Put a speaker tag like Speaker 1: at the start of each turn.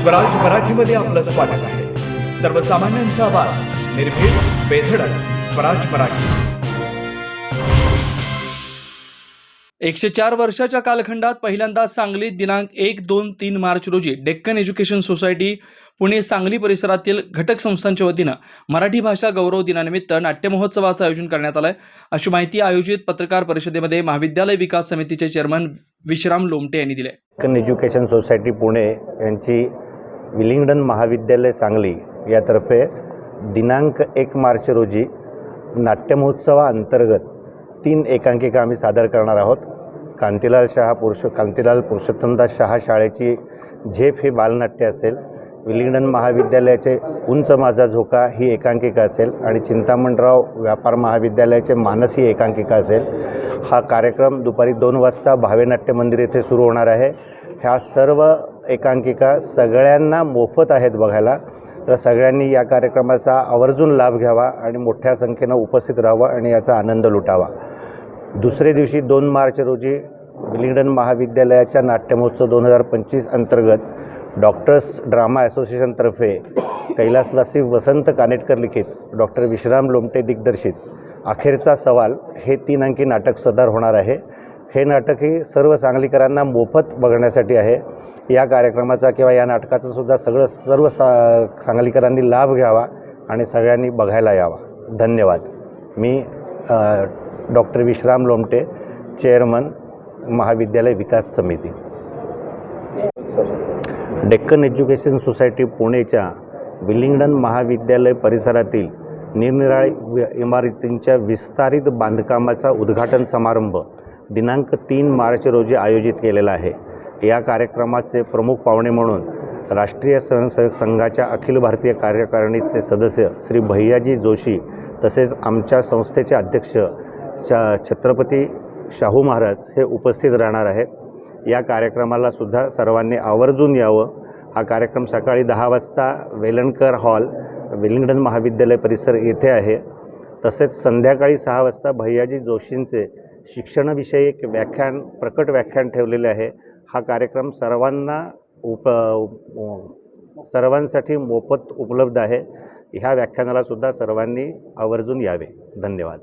Speaker 1: स्वराज मराठीमध्ये आपलं स्वागत आहे। सर्वसामान्यांचा आवाज, निर्भीड, बेधडक, स्वराज मराठी। 104 वर्षाच्या कालखंडात पहिल्यांदा सांगलीत दिनांक 1, 2, 3 मार्च रोजी डेक्कन एज्युकेशन सोसायटी पुणे सांगली परिसरातील घटक संस्थांच्या वतीनं मराठी भाषा गौरव दिनानिमित्त नाट्य महोत्सवाचं आयोजन करण्यात आलं आहे, अशी माहिती आयोजित पत्रकार परिषदेमध्ये महाविद्यालय विकास समितीचे चेअरमन विश्राम लोमटे यांनी दिले।
Speaker 2: डेक्कन एज्युकेशन सोसायटी पुणे यांची विलिंग्डन महाविद्यालय सांगली यातर्फे दिनांक 1 मार्च रोजी नाट्य महोत्सवाअंतर्गत 3 एकांकिका आम्ही सादर करणार आहोत। कांतीलाल पुरुषोत्तमदास शाह शाळेची झेप हे बालनाट्य असेल, विलिंग्डन महाविद्यालयाचे उंच माझा झोका ही एकांकिका असेल आणि चिंतामणराव व्यापार महाविद्यालयाचे मानस ही एकांकिका असेल। हा कार्यक्रम दुपारी 2 वाजता भावे नाट्य मंदिर येथे सुरू होणार आहे। ह्या सर्व एकांकिका सगळ्यांना मोफत आहेत बघायला, तर सगळ्यांनी या कार्यक्रमाचा आवर्जून लाभ घ्यावा आणि मोठ्या संख्येनं उपस्थित राहावं आणि याचा आनंद लुटावा। दुसरे दिवशी 2 मार्च रोजी विलिंग्डन महाविद्यालयाच्या नाट्य महोत्सव 2025 अंतर्गत डॉक्टर्स ड्रामा असोसिएशनतर्फे कैलासवासी वसंत कानेटकर लिखित डॉक्टर विश्राम लोमटे दिग्दर्शित अखेरचा सवाल हे 3 अंकी नाटक सादर होणार आहे। हे नाटक ही सर्व सांगलीकरांना मोफत बघण्यासाठी आहे। या कार्यक्रमाचा किंवा या नाटकाचा सुद्धा सर्व सांगलीकरांनी लाभ घ्यावा आणि सगळ्यांनी बघायला यावा। धन्यवाद। मी डॉक्टर विश्राम लोमटे, चेअरमन महाविद्यालय विकास समिती। डेक्कन एज्युकेशन सोसायटी पुणेच्या विलिंग्डन महाविद्यालय परिसरातील निरनिराळ्या इमारतींच्या विस्तारित बांधकामाचा उद्घाटन समारंभ दिनांक 3 मार्च रोजी आयोजित केलेला आहे। या कार्यक्रमाचे प्रमुख पाहुणे म्हणून राष्ट्रीय स्वयंसेवक संघाच्या अखिल भारतीय कार्यकारिणीचे सदस्य श्री भैयाजी जोशी तसेच आमच्या संस्थेचे अध्यक्ष छत्रपती शाहू महाराज हे उपस्थित राहणार आहेत। या कार्यक्रमाला सुद्धा सर्वांनी आवर्जून यावं। हा कार्यक्रम सकाळी 10 वाजता वेलणकर हॉल विलिंग्डन महाविद्यालय परिसर येथे आहे। तसेच संध्याकाळी 6 वाजता भैयाजी जोशींचे शिक्षणाविषयी प्रकट व्याख्यान ठेवलेले आहे। हा कार्यक्रम सर्वांसाठी मोफत उपलब्ध आहे। ह्या व्याख्यानाला सुद्धा सर्वांनी आवर्जून यावे। धन्यवाद।